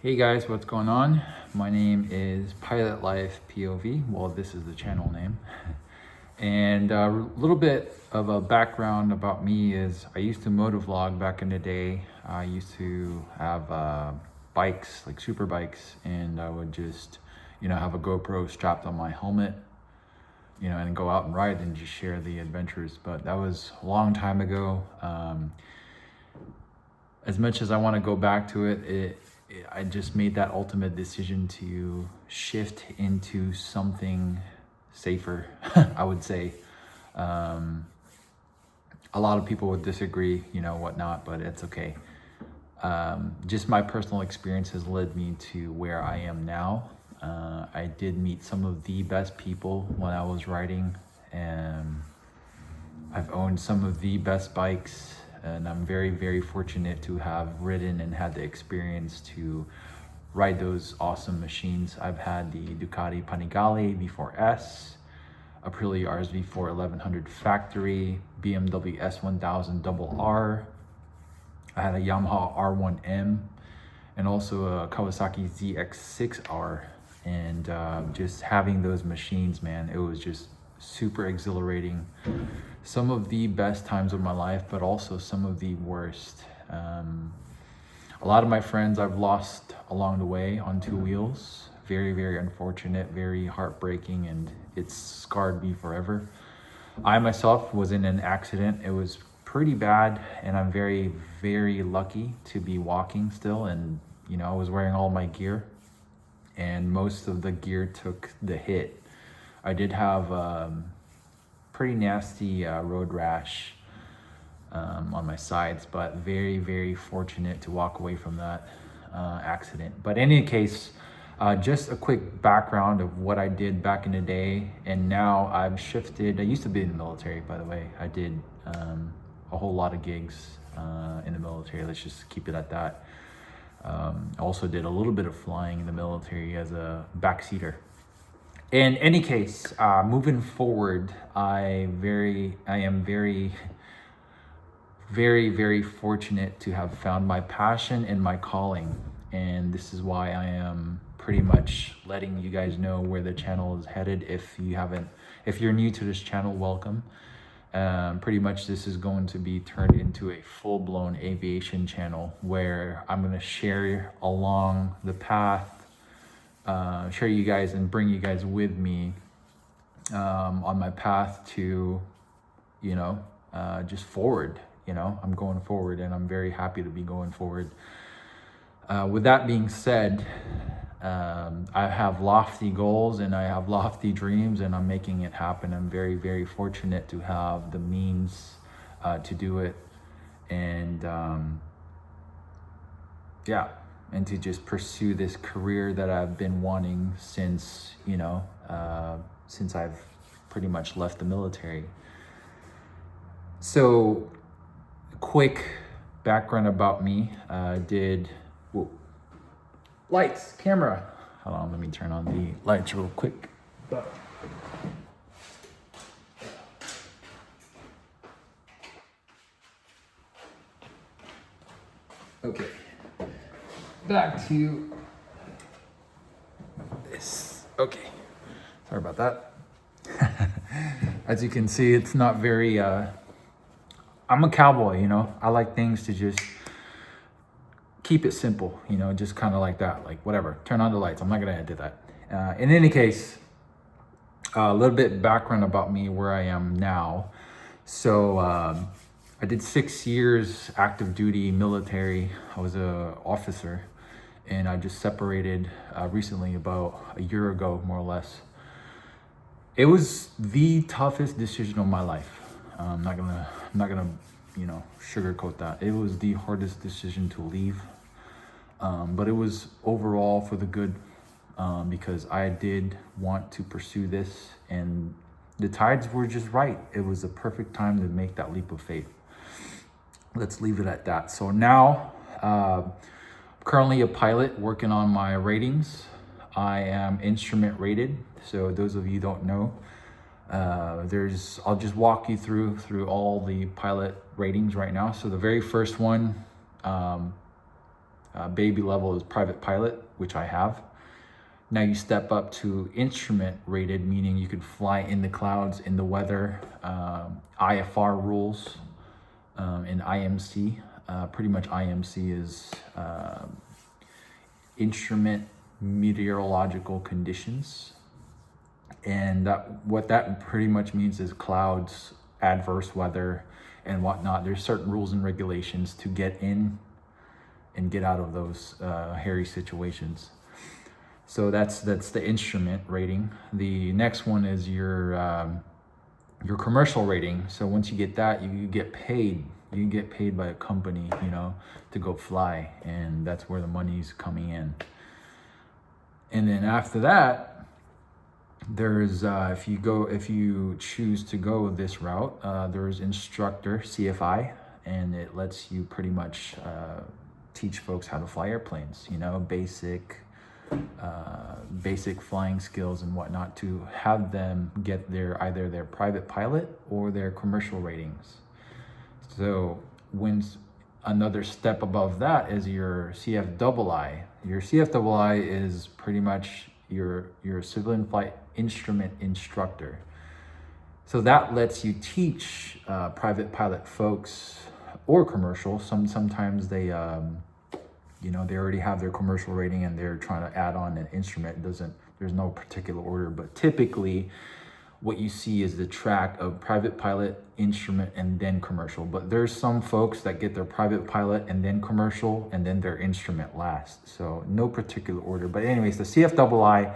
Hey guys, what's going on? My name is Pilot Life POV. Well, this is the channel name. And a little bit of a background about me is I used to motovlog back in the day. I used to have bikes, like super bikes, and I would just, have a GoPro strapped on my helmet, and go out and ride and just share the adventures. But that was a long time ago. As much as I want to go back to it, I just made that ultimate decision to shift into something safer, I would say. A lot of people would disagree, whatnot, but it's okay. Just my personal experience has led me to where I am now. I did meet some of the best people when I was riding, and I've owned some of the best bikes, and I'm very, very fortunate to have ridden and had the experience to ride those awesome machines. I've had the Ducati Panigale V4S, Aprilia RSV4 1100 factory, BMW S1000 double R. I had a Yamaha R1M and also a Kawasaki ZX6R. And just having those machines, man, it was just super exhilarating. Some of the best times of my life, but also some of the worst. A lot of my friends I've lost along the way on two wheels. Very, very unfortunate, very heartbreaking, and it's scarred me forever. I myself was in an accident. It was pretty bad, and I'm very, very lucky to be walking still. And, I was wearing all my gear, and most of the gear took the hit. I did have pretty nasty road rash on my sides, but very, very fortunate to walk away from that accident. But in any case, just a quick background of what I did back in the day, and now I've shifted. I used to be in the military, by the way. I did a whole lot of gigs in the military. Let's just keep it at that. I also did a little bit of flying in the military as a backseater. In any case, moving forward, I am very, very, very fortunate to have found my passion and my calling. And this is why I am pretty much letting you guys know where the channel is headed. If you're new to this channel, welcome. Pretty much this is going to be turned into a full-blown aviation channel where I'm going to share along the path, share you guys and bring you guys with me on my path to, just forward. I'm going forward, and I'm very happy to be going forward. With that being said, I have lofty goals and I have lofty dreams, and I'm making it happen. I'm very, very fortunate to have the means to do it, and and to just pursue this career that I've been wanting since I've pretty much left the military. So, quick background about me. Lights, camera. Hold on, let me turn on the lights real quick. Okay, back to this. Okay, sorry about that. As you can see, it's not very, I'm a cowboy, I like things to just keep it simple, just kind of like that, like whatever, turn on the lights. I'm not gonna edit that. In any case, a little bit background about me, where I am now. So I did 6 years active duty military. I was a officer, and I just separated recently, about a year ago, more or less. It was the toughest decision of my life. I'm not gonna sugarcoat that. It was the hardest decision to leave, but it was overall for the good, because I did want to pursue this, and the tides were just right. It was the perfect time to make that leap of faith. Let's leave it at that. So now, currently a pilot working on my ratings. I am instrument rated. So those of you who don't know, I'll just walk you through all the pilot ratings right now. So the very first one, I baby level is private pilot, which I have. Now you step up to instrument rated, meaning you could fly in the clouds, in the weather, IFR rules, and IMC. Pretty much IMC is instrument meteorological conditions. And what that pretty much means is clouds, adverse weather, and whatnot. There's certain rules and regulations to get in and get out of those hairy situations. So that's the instrument rating. The next one is your commercial rating. So once you get that, you get paid. You get paid by a company, you know, to go fly, and that's where the money's coming in. And then after that, there's if you choose to go this route, there's instructor CFI, and it lets you pretty much teach folks how to fly airplanes, you know, basic flying skills and whatnot, to have them get either their private pilot or their commercial ratings. So when another step above that is your CFII. Your CFII is pretty much your civilian flight instrument instructor. So that lets you teach private pilot folks or commercial. Sometimes they you know, they already have their commercial rating and they're trying to add on an instrument. There's no particular order, but typically what you see is the track of private pilot, instrument, and then commercial. But there's some folks that get their private pilot and then commercial and then their instrument last. So no particular order. But anyways, the CFII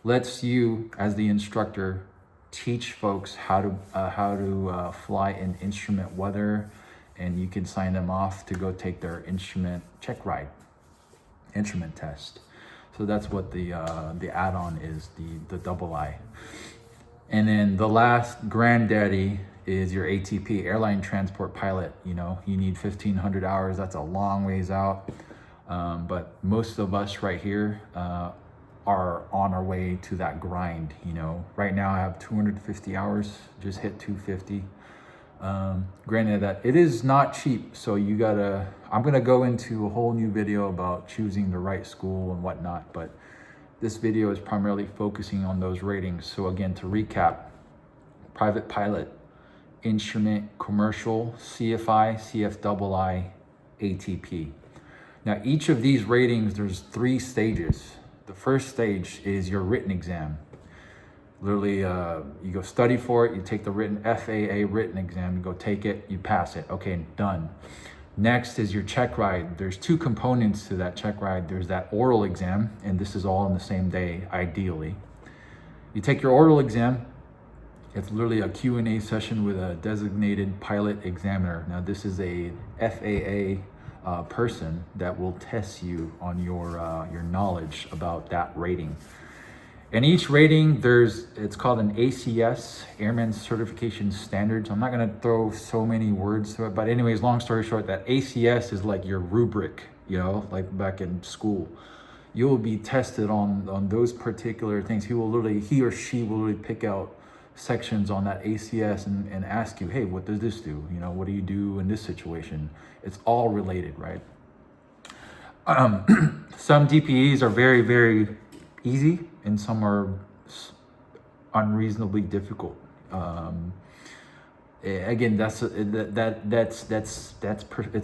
lets you, as the instructor, teach folks how to fly in instrument weather, and you can sign them off to go take their instrument check ride, instrument test. So that's what the add-on is, the II. And then the last granddaddy is your ATP, airline transport pilot. You know, you need 1,500 hours. That's a long ways out. But most of us right here are on our way to that grind. You know, right now I have 250 hours, just hit 250. Granted that it is not cheap, so I'm gonna go into a whole new video about choosing the right school and whatnot, but this video is primarily focusing on those ratings. So again, to recap: private pilot, instrument, commercial, CFI, CFII, ATP. Now each of these ratings, there's 3 stages. The first stage is your written exam. Literally, you go study for it, you take the written FAA written exam, you go take it, you pass it, okay, done. Next is your check ride. There's 2 components to that check ride. There's that oral exam, and this is all on the same day, ideally. You take your oral exam. It's literally a Q&A session with a designated pilot examiner. Now, this is a FAA person that will test you on your knowledge about that rating. And each rating, it's called an ACS, Airman Certification Standards. I'm not gonna throw so many words to it, but anyways, long story short, that ACS is like your rubric, you know, like back in school. You will be tested on those particular things. He or she will literally pick out sections on that ACS and ask you, hey, what does this do? You know, what do you do in this situation? It's all related, right? Some DPEs are very, very easy, and some are unreasonably difficult. Again, it's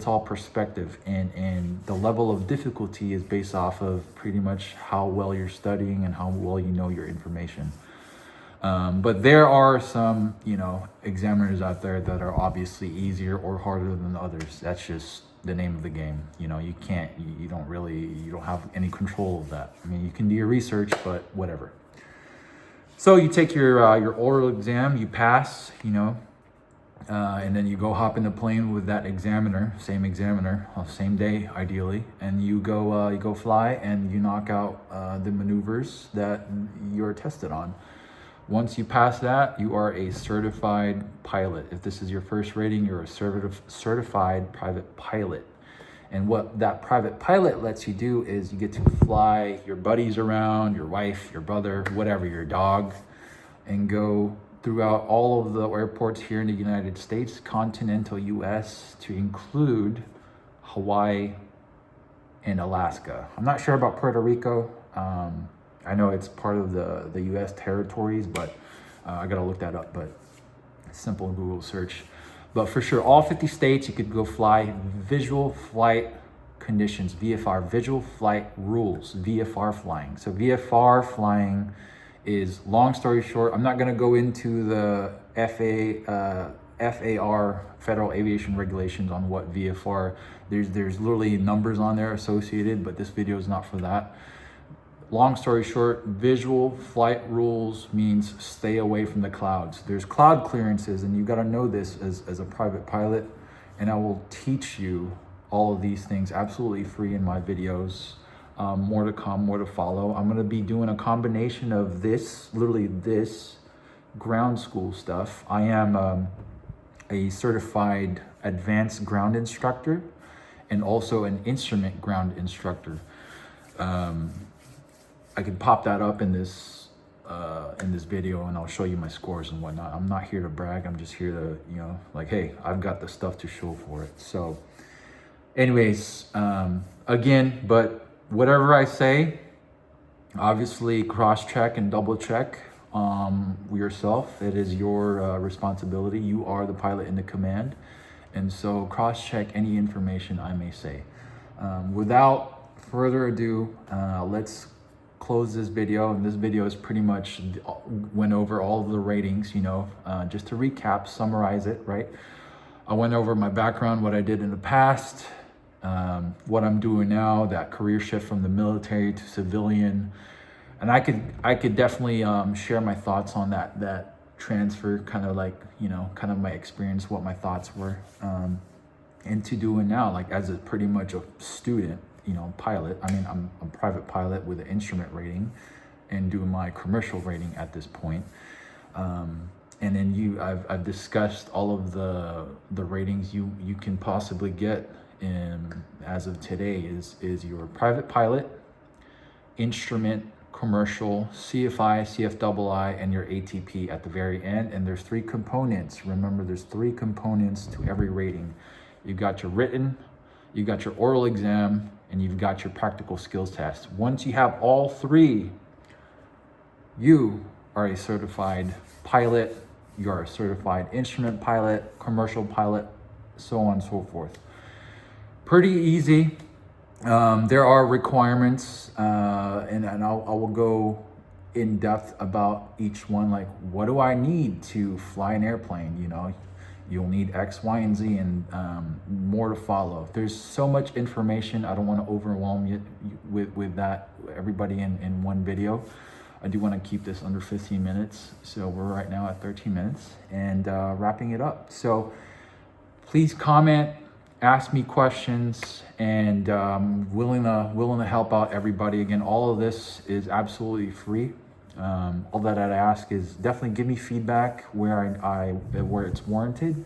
all perspective, and the level of difficulty is based off of pretty much how well you're studying and how well you know your information. But there are some, you know, examiners out there that are obviously easier or harder than others. That's just the name of the game. You know, you don't have any control of that. I mean, you can do your research, but whatever. So you take your oral exam, you pass, you know, and then you go hop in the plane with that examiner, same day ideally, and you go fly and you knock out the maneuvers that you're tested on. Once you pass that, you are a certified pilot. If this is your first rating, you're a certified private pilot. And what that private pilot lets you do is you get to fly your buddies around, your wife, your brother, whatever, your dog, and go throughout all of the airports here in the United States, continental US, to include Hawaii and Alaska. I'm not sure about Puerto Rico. I know it's part of the US territories, but I gotta look that up, but simple Google search. But for sure, all 50 states you could go fly. Visual flight conditions, VFR, visual flight rules, VFR flying. So VFR flying is, long story short, I'm not gonna go into the FAR, Federal Aviation Regulations, on what VFR, there's literally numbers on there associated, but this video is not for that. Long story short, visual flight rules means stay away from the clouds. There's cloud clearances, and you gotta know this as a private pilot, and I will teach you all of these things absolutely free in my videos. More to come, more to follow. I'm gonna be doing a combination of this, literally this ground school stuff. I am a certified advanced ground instructor and also an instrument ground instructor. I can pop that up in this video, and I'll show you my scores and whatnot. I'm not here to brag. I'm just here to, you know, like, hey, I've got the stuff to show for it. So anyways, again, but whatever I say, obviously cross-check and double-check yourself. It is your responsibility. You are the pilot in the command. And so cross-check any information I may say. Without further ado, let's close this video. And this video is pretty much went over all of the ratings, you know, just to recap, summarize it, right? I went over my background, what I did in the past, what I'm doing now, that career shift from the military to civilian. And I could definitely share my thoughts on that transfer, kind of like, you know, kind of my experience, what my thoughts were, into doing now, like as a pretty much a student, you know, pilot. I mean, I'm a private pilot with an instrument rating and doing my commercial rating at this point. And then I've discussed all of the ratings you can possibly get in, as of today, is your private pilot, instrument, commercial, CFI, CFII, and your ATP at the very end. And there's 3 components. Remember, there's 3 components to every rating. You've got your written, you've got your oral exam, and you've got your practical skills test. Once you have all 3, you are a certified pilot, you are a certified instrument pilot, commercial pilot, so on and so forth. Pretty easy. There are requirements, and I will go in depth about each one. Like, what do I need to fly an airplane? You know, you'll need X, Y, and Z, and more to follow. There's so much information. I don't want to overwhelm you with that, everybody in one video. I do want to keep this under 15 minutes. So we're right now at 13 minutes and wrapping it up. So please comment, ask me questions, and willing to help out everybody. Again, all of this is absolutely free. All that I'd ask is definitely give me feedback where where it's warranted.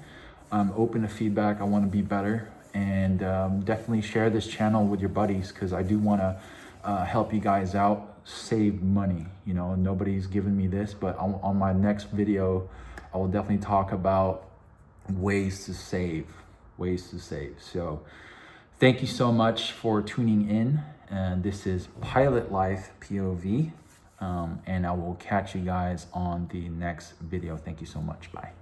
I'm open to feedback. I want to be better, and definitely share this channel with your buddies, because I do want to help you guys out, save money. You know, nobody's given me this, but on my next video, I will definitely talk about ways to save. So thank you so much for tuning in. And this is Pilot Life POV. And I will catch you guys on the next video. Thank you so much. Bye.